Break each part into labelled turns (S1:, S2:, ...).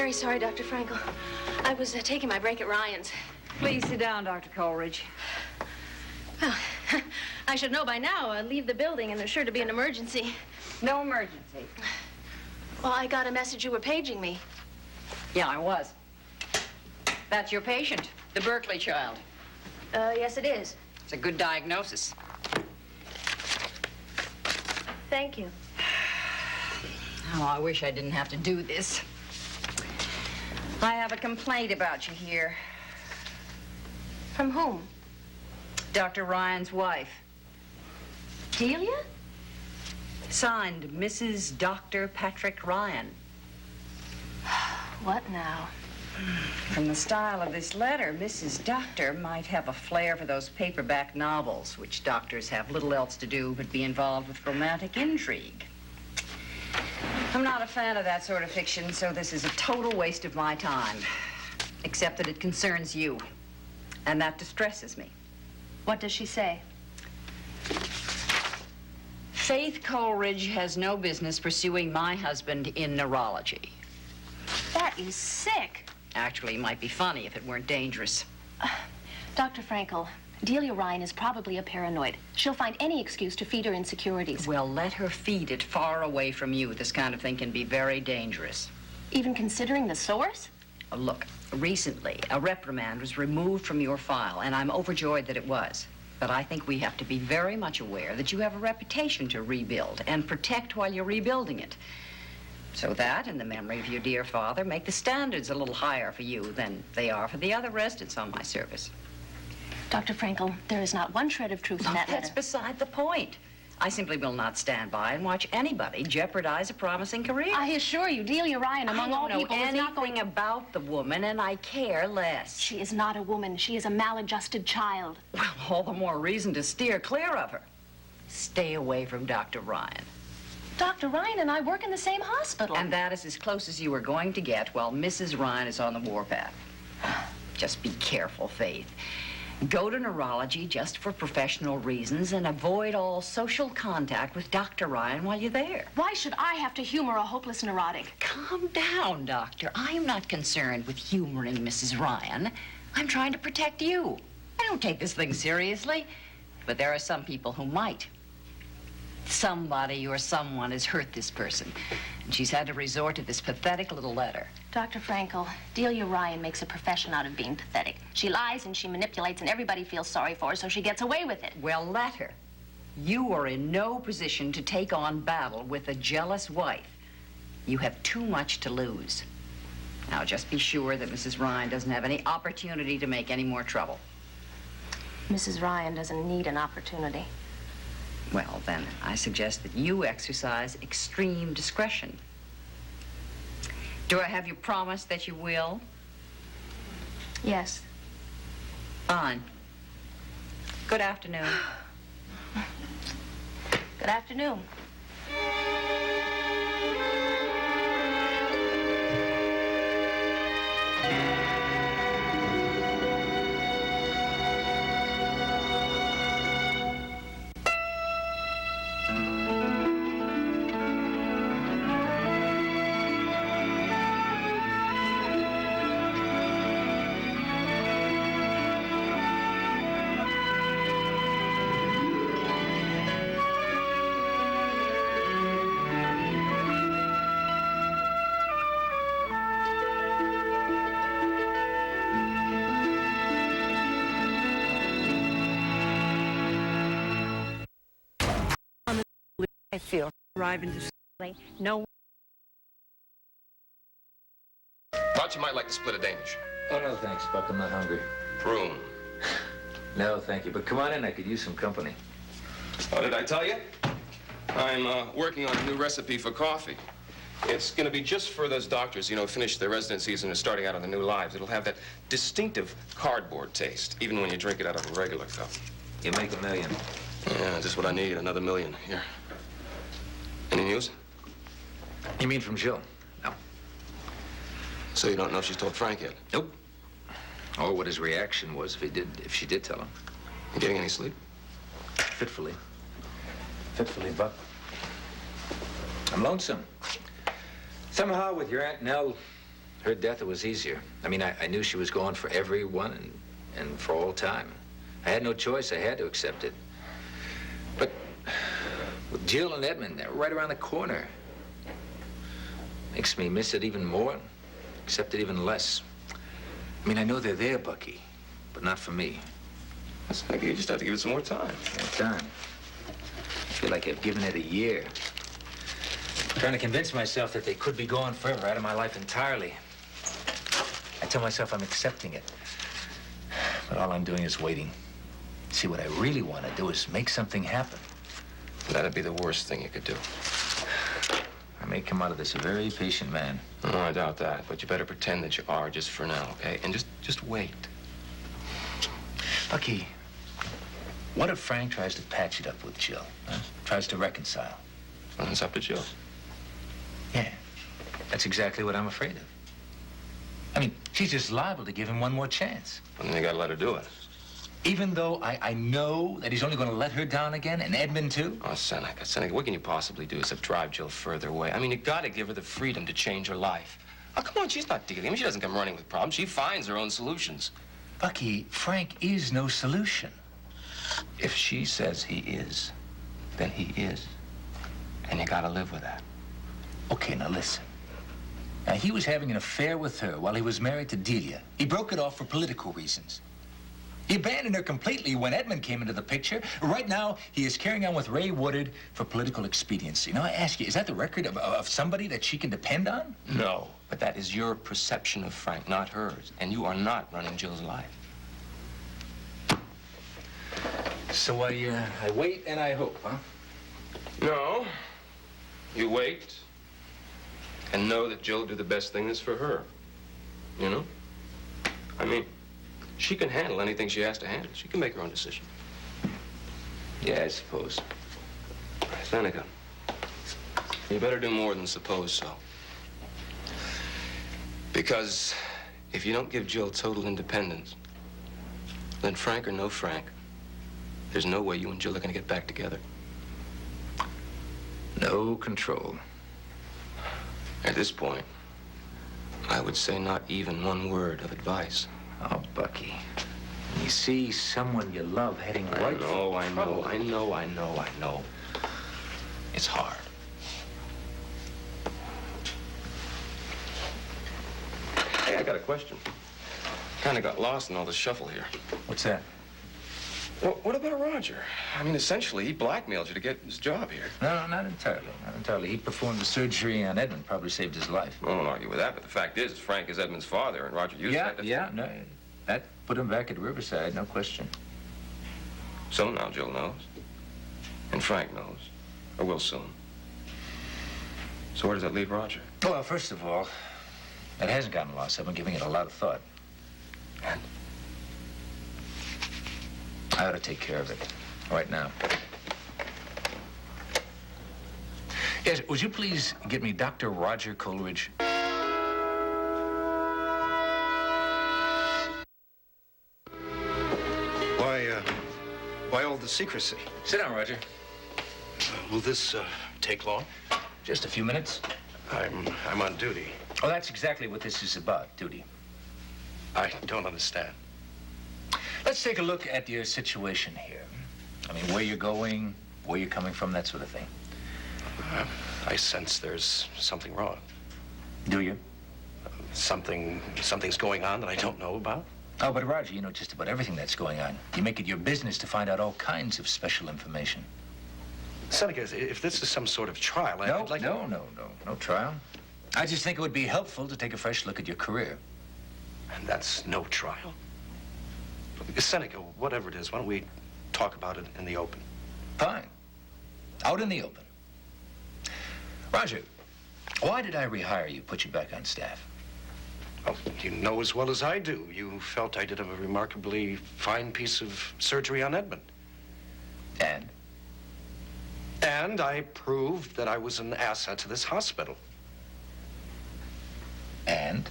S1: very sorry, Dr. Frankel. I was taking my break at Ryan's.
S2: Please sit down, Dr. Coleridge.
S1: Well, I should know by now. Leave the building, and there's sure to be an emergency.
S2: No emergency.
S1: Well, I got a message you were paging me.
S2: Yeah, I was. That's your patient, the Berkeley child.
S1: Yes, it is.
S2: It's a good diagnosis.
S1: Thank you.
S2: Oh, I wish I didn't have to do this. I have a complaint about you here.
S1: From whom?
S2: Dr. Ryan's wife.
S1: Delia?
S2: Signed, Mrs. Dr. Patrick Ryan.
S1: What now?
S2: From the style of this letter, Mrs. Doctor might have a flair for those paperback novels, which doctors have little else to do but be involved with romantic intrigue. I'm not a fan of that sort of fiction, so this is a total waste of my time. Except that it concerns you. And that distresses me.
S1: What does she say?
S2: Faith Coleridge has no business pursuing my husband in neurology.
S1: That is sick.
S2: Actually, it might be funny if it weren't dangerous.
S1: Dr. Frankel, Delia Ryan is probably a paranoid. She'll find any excuse to feed her insecurities.
S2: Well, let her feed it far away from you. This kind of thing can be very dangerous.
S1: Even considering the source?
S2: Look, recently, a reprimand was removed from your file, and I'm overjoyed that it was. But I think we have to be very much aware that you have a reputation to rebuild and protect while you're rebuilding it. So that, in the memory of your dear father, make the standards a little higher for you than they are for the other residents on my service.
S1: Dr. Frankel, there is not one shred of truth in that
S2: That's
S1: letter.
S2: beside the point. I simply will not stand by and watch anybody jeopardize a promising career.
S1: I assure you, Delia Ryan, among all people, is not going...
S2: anything about the woman, and I care less.
S1: She is not a woman. She is a maladjusted child.
S2: Well, all the more reason to steer clear of her. Stay away from Dr. Ryan.
S1: Dr. Ryan and I work in the same hospital.
S2: And that is as close as you are going to get while Mrs. Ryan is on the warpath. Just be careful, Faith. Go to neurology just for professional reasons and avoid all social contact with Dr. Ryan while you're there.
S1: Why should I have to humor a hopeless neurotic?
S2: Calm down, Doctor. I am not concerned with humoring Mrs. Ryan. I'm trying to protect you. I don't take this thing seriously, but there are some people who might. Somebody or someone has hurt this person, and she's had to resort to this pathetic little letter.
S1: Dr. Frankel, Delia Ryan makes a profession out of being pathetic. She lies and she manipulates, and everybody feels sorry for her, so she gets away with it.
S2: Well, let her. You are in no position to take on battle with a jealous wife. You have too much to lose. Now, just be sure that Mrs. Ryan doesn't have any opportunity to make any more trouble.
S1: Mrs. Ryan doesn't need an opportunity.
S2: Well, then, I suggest that you exercise extreme discretion. Do I have you promise that you will?
S1: Yes.
S2: Fine. Good afternoon.
S1: Good afternoon.
S3: I feel arriving to no.
S4: Thought you might like to split a Danish.
S5: Oh, no, thanks, Buck. I'm not hungry.
S4: Prune.
S5: No, thank you. But come on in. I could use some company.
S4: Oh, did I tell you? I'm working on a new recipe for coffee. It's going to be just for those doctors, you know, who finish their residencies and are starting out on their new lives. It'll have that distinctive cardboard taste, even when you drink it out of a regular cup.
S5: You make $1 million.
S4: Yeah, just what I need, another $1 million. Here. Any news?
S5: You mean from Jill? No.
S4: So you don't know if she's told Frank yet?
S5: Nope. Or what his reaction was if she did tell him.
S4: You getting any sleep?
S5: Fitfully. Fitfully, Buck. I'm lonesome. Somehow, with your Aunt Nell Her death, it was easier. I mean, I knew she was gone for everyone and for all time. I had no choice. I had to accept it. But with Jill and Edmund, they're right around the corner. Makes me miss it even more, accept it even less. I mean, I know they're there, Bucky, but not for me.
S4: Seneca, you just have to give it some more time.
S5: More time. I feel like I've given it a year. I'm trying to convince myself that they could be gone forever, out of my life entirely. I tell myself I'm accepting it. But all I'm doing is waiting. See, what I really want to do is make something happen.
S4: That'd be the worst thing you could do.
S5: I may come out of this a very patient man.
S4: Oh, I doubt that, but you better pretend that you are just for now, okay? And just wait.
S5: Bucky, what if Frank tries to patch it up with Jill? Huh? Tries to reconcile?
S4: Well, it's up to Jill.
S5: Yeah, that's exactly what I'm afraid of. I mean, she's just liable to give him one more chance.
S4: And you gotta let her do it.
S5: Even though I know that he's only going to let her down again, and Edmund too?
S4: Oh, Seneca, what can you possibly do except drive Jill further away? I mean, you gotta give her the freedom to change her life. Oh, come on, she's not dealing. I mean, she doesn't come running with problems. She finds her own solutions.
S5: Bucky, Frank is no solution.
S4: If she says he is, then he is. And you gotta live with that.
S5: Okay, now listen. Now, he was having an affair with her while he was married to Delia. He broke it off for political reasons. He abandoned her completely when Edmund came into the picture. Right now, he is carrying on with Ray Woodard for political expediency. Now, I ask you, is that the record of somebody that she can depend on?
S4: No, but that is your perception of Frank, not hers. And you are not running Jill's life.
S5: So I wait and I hope, huh?
S4: No. You wait and know that Jill will do the best thing that's for her. You know? I mean, she can handle anything she has to handle. She can make her own decision.
S5: Yeah, I suppose.
S4: Seneca, you better do more than suppose so. Because if you don't give Jill total independence, then Frank or no Frank, there's no way you and Jill are going to get back together.
S5: No control.
S4: At this point, I would say not even one word of advice.
S5: Oh, Bucky. When you see someone you love heading right for trouble.
S4: I know. It's hard. Hey, I got a question. Kind of got lost in all this shuffle here.
S5: What's that?
S4: Well, what about Roger? I mean, essentially, he blackmailed you to get his job here.
S5: No, not entirely. Not entirely. He performed the surgery on Edmund, probably saved his life.
S4: I won't argue with that, but the fact is, Frank is Edmund's father, and Roger used that.
S5: No, that put him back at Riverside, no question.
S4: So now Jill knows. And Frank knows. Or will soon. So where does that leave Roger?
S5: Well, first of all, it hasn't gotten lost. I've been giving it a lot of thought.
S4: And?
S5: I ought to take care of it right now. Yes, would you please get me Dr. Roger Coleridge?
S6: Why all the secrecy?
S5: Sit down, Roger.
S6: Will this take long?
S5: Just a few minutes.
S6: I'm on duty.
S5: Oh, that's exactly what this is about, duty.
S6: I don't understand.
S5: Let's take a look at your situation here. I mean, where you're going, where you're coming from, that sort of thing.
S6: I sense there's something wrong.
S5: Do you?
S6: Something's going on that I don't know about.
S5: Oh, but Roger, you know just about everything that's going on. You make it your business to find out all kinds of special information.
S6: Seneca, if this is some sort of trial, I'd like to...
S5: No trial. I just think it would be helpful to take a fresh look at your career.
S6: And that's no trial? Seneca, whatever it is, why don't we talk about it in the open?
S5: Fine. Out in the open. Roger, why did I rehire you, put you back on staff?
S6: Oh, you know as well as I do. You felt I did a remarkably fine piece of surgery on Edmund.
S5: And?
S6: And I proved that I was an asset to this hospital.
S5: And?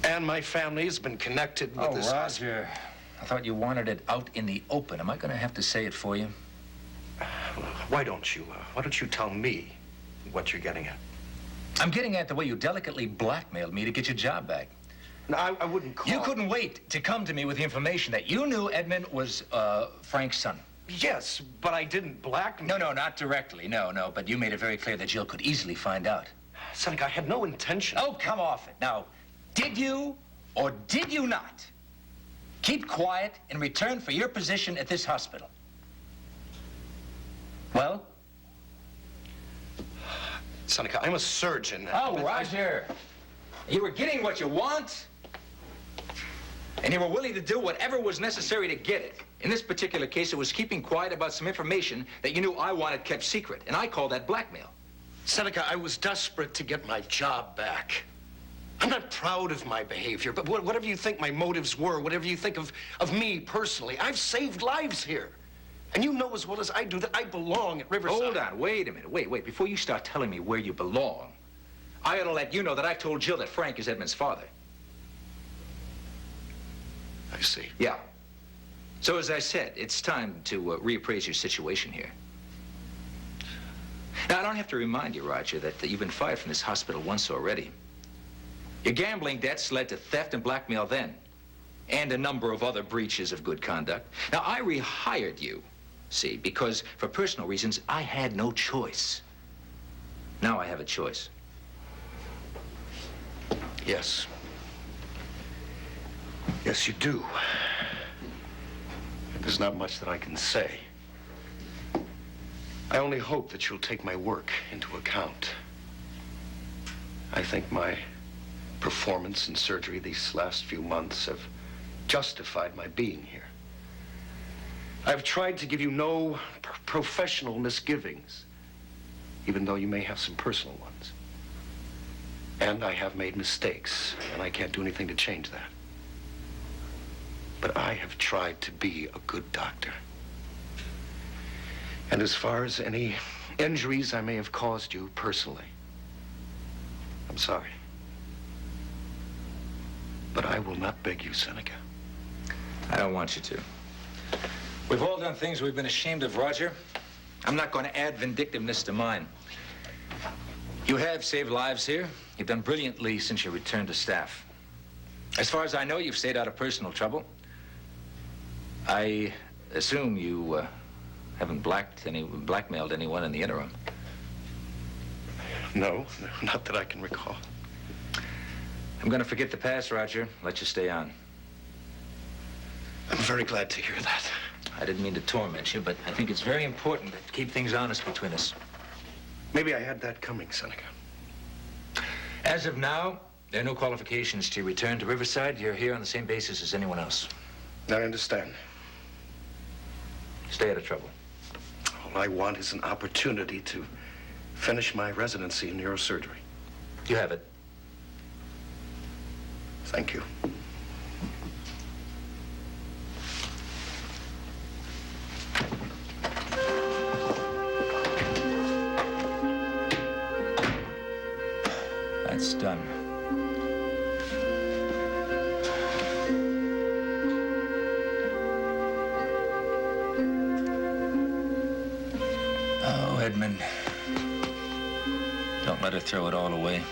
S6: And my family has been connected with this hospital.
S5: Roger, I thought you wanted it out in the open. Am I going to have to say it for you?
S6: Why don't you tell me what you're getting at?
S5: I'm getting at the way you delicately blackmailed me to get your job back.
S6: No, I wouldn't call...
S5: You couldn't wait to come to me with the information that you knew Edmund was Frank's son.
S6: Yes, but I didn't blackmail...
S5: No, not directly, no. But you made it very clear that Jill could easily find out.
S6: Seneca, I had no intention...
S5: Oh, come off it. Now, did you or did you not keep quiet in return for your position at this hospital? Well?
S6: Seneca, I'm a surgeon.
S5: Oh, Roger. You were getting what you want, and you were willing to do whatever was necessary to get it. In this particular case, it was keeping quiet about some information that you knew I wanted kept secret, and I call that blackmail.
S6: Seneca, I was desperate to get my job back. I'm not proud of my behavior, but whatever you think my motives were, whatever you think of me personally, I've saved lives here. And you know as well as I do that I belong at Riverside.
S5: Hold on, wait a minute. Wait. Before you start telling me where you belong, I ought to let you know that I've told Jill that Frank is Edmund's father.
S6: I see.
S5: Yeah. So as I said, it's time to reappraise your situation here. Now, I don't have to remind you, Roger, that you've been fired from this hospital once already. Your gambling debts led to theft and blackmail then, and a number of other breaches of good conduct. Now, I rehired you, see, because for personal reasons, I had no choice. Now I have a choice.
S6: Yes. Yes, you do. There's not much that I can say. I only hope that you'll take my work into account. I think my performance in surgery these last few months have justified my being here. I've tried to give you no professional misgivings, even though you may have some personal ones. And I have made mistakes, and I can't do anything to change that. But I have tried to be a good doctor. And as far as any injuries I may have caused you personally, I'm sorry. But I will not beg you, Seneca.
S5: I don't want you to. We've all done things we've been ashamed of, Roger. I'm not going to add vindictiveness to mine. You have saved lives here. You've done brilliantly since you returned to staff. As far as I know, you've stayed out of personal trouble. I assume you haven't blackmailed anyone in the interim.
S6: No, not that I can recall.
S5: I'm going to forget the past, Roger. Let you stay on.
S6: I'm very glad to hear that.
S5: I didn't mean to torment you, but I think it's very important to keep things honest between us.
S6: Maybe I had that coming, Seneca.
S5: As of now, there are no qualifications to return to Riverside. You're here on the same basis as anyone else.
S6: I understand.
S5: Stay out of trouble.
S6: All I want is an opportunity to finish my residency in neurosurgery.
S5: You have it.
S6: Thank you.
S5: That's done. Oh, Edmund. Don't let her throw it all away.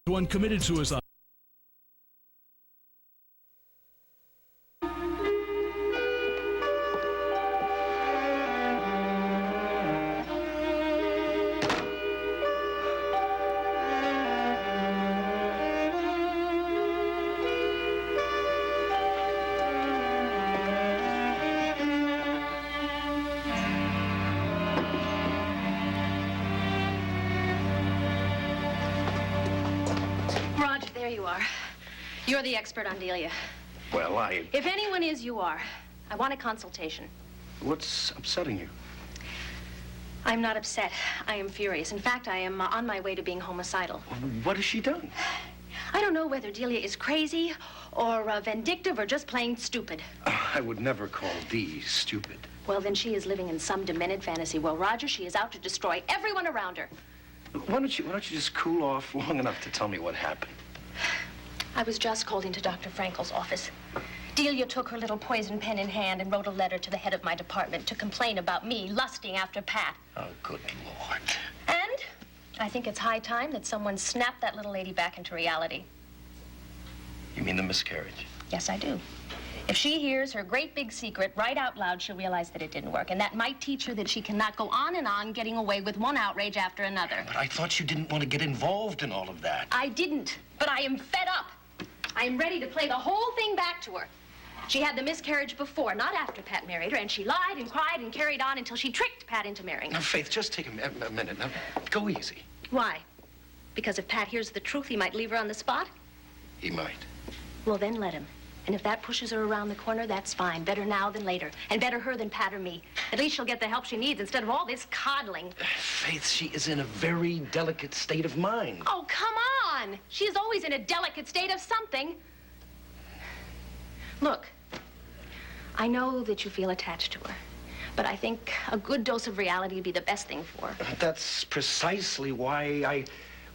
S7: One committed suicide.
S1: There you are. You're the expert on Delia.
S6: Well,
S1: If anyone is, you are. I want a consultation.
S6: What's upsetting you?
S1: I'm not upset. I am furious. In fact, I am on my way to being homicidal.
S6: What has she done?
S1: I don't know whether Delia is crazy or vindictive or just plain stupid.
S6: I would never call Dee stupid.
S1: Well, then she is living in some demented fantasy. Well, Roger, she is out to destroy everyone around her.
S6: Why don't you just cool off long enough to tell me what happened?
S1: I was just called into Dr. Frankel's office. Delia took her little poison pen in hand and wrote a letter to the head of my department to complain about me lusting after Pat.
S6: Oh, good Lord.
S1: And I think it's high time that someone snapped that little lady back into reality.
S6: You mean the miscarriage?
S1: Yes, I do. If she hears her great big secret right out loud, she'll realize that it didn't work. And that might teach her that she cannot go on and on getting away with one outrage after another.
S6: But I thought you didn't want to get involved in all of that.
S1: I didn't, but I am fed up. I am ready to play the whole thing back to her. She had the miscarriage before, not after Pat married her, and she lied and cried and carried on until she tricked Pat into marrying her.
S6: Now, Faith, just take a minute. Now, go easy.
S1: Why? Because if Pat hears the truth, he might leave her on the spot?
S6: He might.
S1: Well, then let him. And if that pushes her around the corner, that's fine. Better now than later. And better her than Pat or me. At least she'll get the help she needs instead of all this coddling.
S6: Faith, she is in a very delicate state of mind.
S1: Oh, come on. She is always in a delicate state of something. Look, I know that you feel attached to her, but I think a good dose of reality would be the best thing for her.
S6: That's precisely why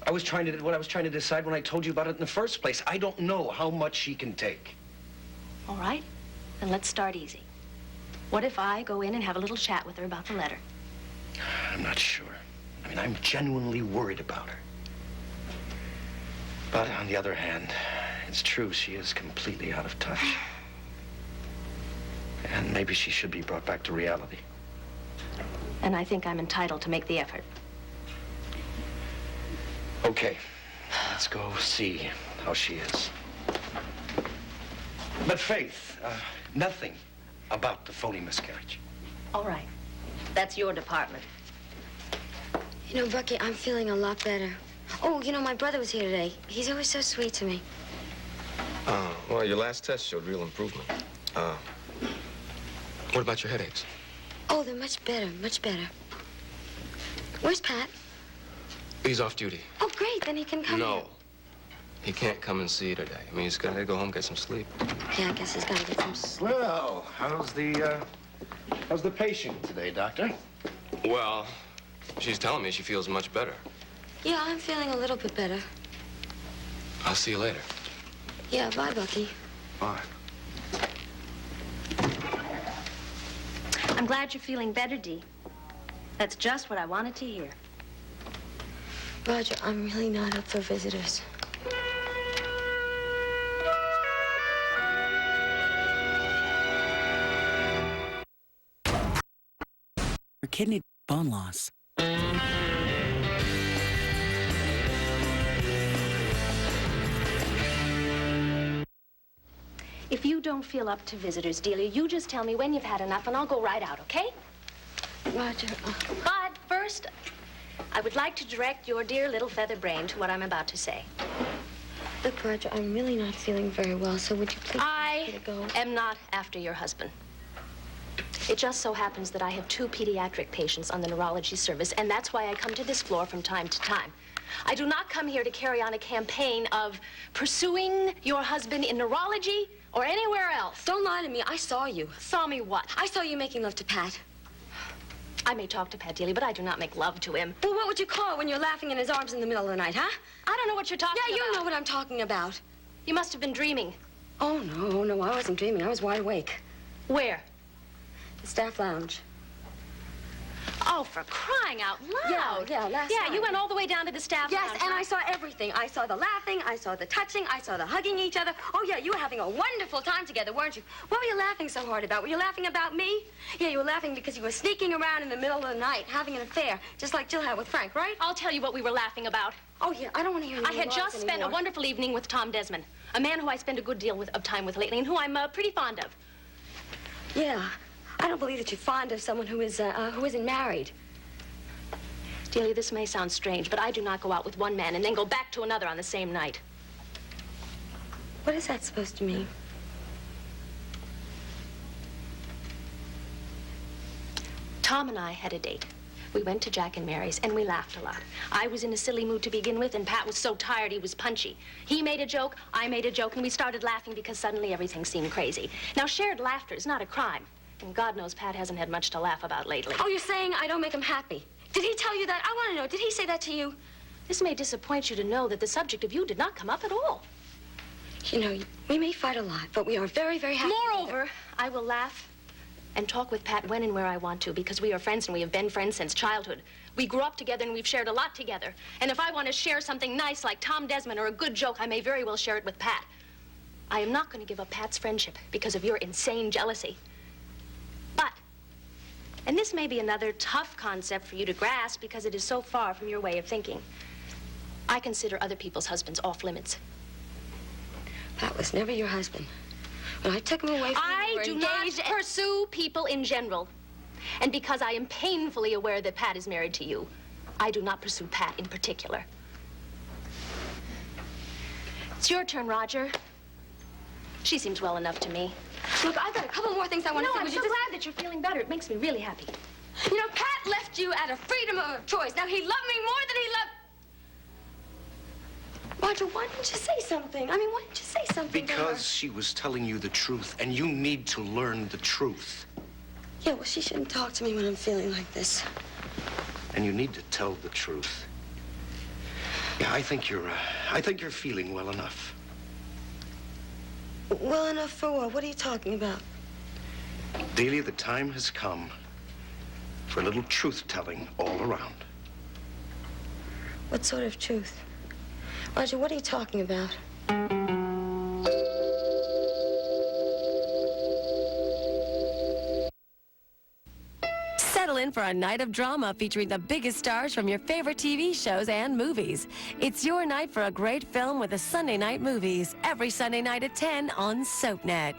S6: I was trying to decide when I told you about it in the first place. I don't know how much she can take.
S1: All right, then let's start easy. What if I go in and have a little chat with her about the letter?
S6: I'm not sure. I mean, I'm genuinely worried about her. But on the other hand, it's true, she is completely out of touch. And maybe she should be brought back to reality.
S1: And I think I'm entitled to make the effort.
S6: Okay, let's go see how she is. But Faith, nothing about the phony miscarriage.
S1: All right, that's your department.
S8: You know, Bucky, I'm feeling a lot better. Oh, you know, my brother was here today. He's always so sweet to me.
S4: Well, your last test showed real improvement. What about your headaches?
S8: Oh, they're much better, much better. Where's Pat?
S4: He's off duty.
S8: Oh, great, then he can come
S4: No.
S8: here.
S4: He can't come and see you today. I mean, he's got to go home and get some sleep.
S8: Yeah, I guess he's gotta get some sleep.
S6: Well, how's the patient today, Doctor?
S4: Well, she's telling me she feels much better.
S8: Yeah, I'm feeling a little bit better.
S4: I'll see you later.
S8: Yeah, bye, Bucky.
S6: Bye.
S1: I'm glad you're feeling better, Dee. That's just what I wanted to hear.
S8: Roger, I'm really not up for visitors.
S9: Kidney bone loss.
S1: If you don't feel up to visitors, Delia, you just tell me when you've had enough and I'll go right out, okay?
S8: Roger,
S1: But first, I would like to direct your dear little feather brain to what I'm about to say.
S8: look, Roger, I'm really not feeling very well, so would you please
S1: I
S8: let me go?
S1: am not after your husband. It just so happens that I have 2 pediatric patients on the neurology service, and that's why I come to this floor from time to time. I do not come here to carry on a campaign of pursuing your husband in neurology or anywhere else.
S8: Don't lie to me. I saw you.
S1: Saw me what?
S8: I saw you making love to Pat.
S1: I may talk to Pat Delia, but I do not make love to him.
S8: Well, what would you call it when you're laughing in his arms in the middle of the night, huh?
S1: I don't know what you're talking
S8: Yeah,
S1: about.
S8: you know what I'm talking about.
S1: You must have been dreaming.
S8: Oh, no, I wasn't dreaming. I was wide awake.
S1: Where?
S8: The staff lounge.
S1: Oh, for crying out loud.
S8: Yeah, last
S1: Yeah,
S8: night.
S1: you went all the way down to the staff
S8: Yes,
S1: lounge,
S8: and
S1: huh?
S8: I saw everything. I saw the laughing, I saw the touching, I saw the hugging each other. Oh, yeah, you were having a wonderful time together, weren't you? What were you laughing so hard about? Were you laughing about me? Yeah, you were laughing because you were sneaking around in the middle of the night, having an affair, just like Jill had with Frank, right?
S1: I'll tell you what we were laughing about.
S8: Oh, yeah, I don't want to hear any
S1: I had
S8: lies
S1: just spent a
S8: anymore.
S1: wonderful evening with Tom Desmond, a man who I spend a good deal of time with lately and who I'm pretty fond of.
S8: Yeah, I don't believe that you're fond of someone who isn't married.
S1: Delia, this may sound strange, but I do not go out with one man and then go back to another on the same night.
S8: What is that supposed to mean?
S1: Tom and I had a date. We went to Jack and Mary's, and we laughed a lot. I was in a silly mood to begin with, and Pat was so tired he was punchy. He made a joke, I made a joke, and we started laughing because suddenly everything seemed crazy. Now, shared laughter is not a crime, and God knows Pat hasn't had much to laugh about lately.
S8: Oh, you're saying I don't make him happy. Did he tell you that? I want to know, did he say that to you?
S1: This may disappoint you to know that the subject of you did not come up at all.
S8: You know, we may fight a lot, but we are very, very happy.
S1: Moreover, I will laugh and talk with Pat when and where I want to because we are friends and we have been friends since childhood. We grew up together and we've shared a lot together. And if I want to share something nice like Tom Desmond or a good joke, I may very well share it with Pat. I am not going to give up Pat's friendship because of your insane jealousy. But, and this may be another tough concept for you to grasp because it is so far from your way of thinking, I consider other people's husbands off limits.
S8: Pat was never your husband. When I took him away from you, we were
S1: I do
S8: engaged
S1: not pursue people in general. And because I am painfully aware that Pat is married to you, I do not pursue Pat in particular. It's your turn, Roger. She seems well enough to me.
S8: Look, I've got a couple more things I want to say.
S1: I'm
S8: Would
S1: so
S8: you just...
S1: glad that you're feeling better. It makes me really happy.
S8: You know, Pat left you out of freedom of choice. Now, he loved me more than he loved... Roger, why didn't you say something? I mean, why didn't you say something to her?
S6: Because she was telling you the truth, and you need to learn the truth.
S8: Yeah, well, she shouldn't talk to me when I'm feeling like this.
S6: And you need to tell the truth. Yeah, I think you're feeling well enough.
S8: Well enough for what? What are you talking about?
S6: Delia, the time has come for a little truth-telling all around.
S8: What sort of truth? Roger, what are you talking about?
S10: Settle in for a night of drama featuring the biggest stars from your favorite TV shows and movies. It's your night for a great film with the Sunday Night Movies, every Sunday night at 10 on SoapNet.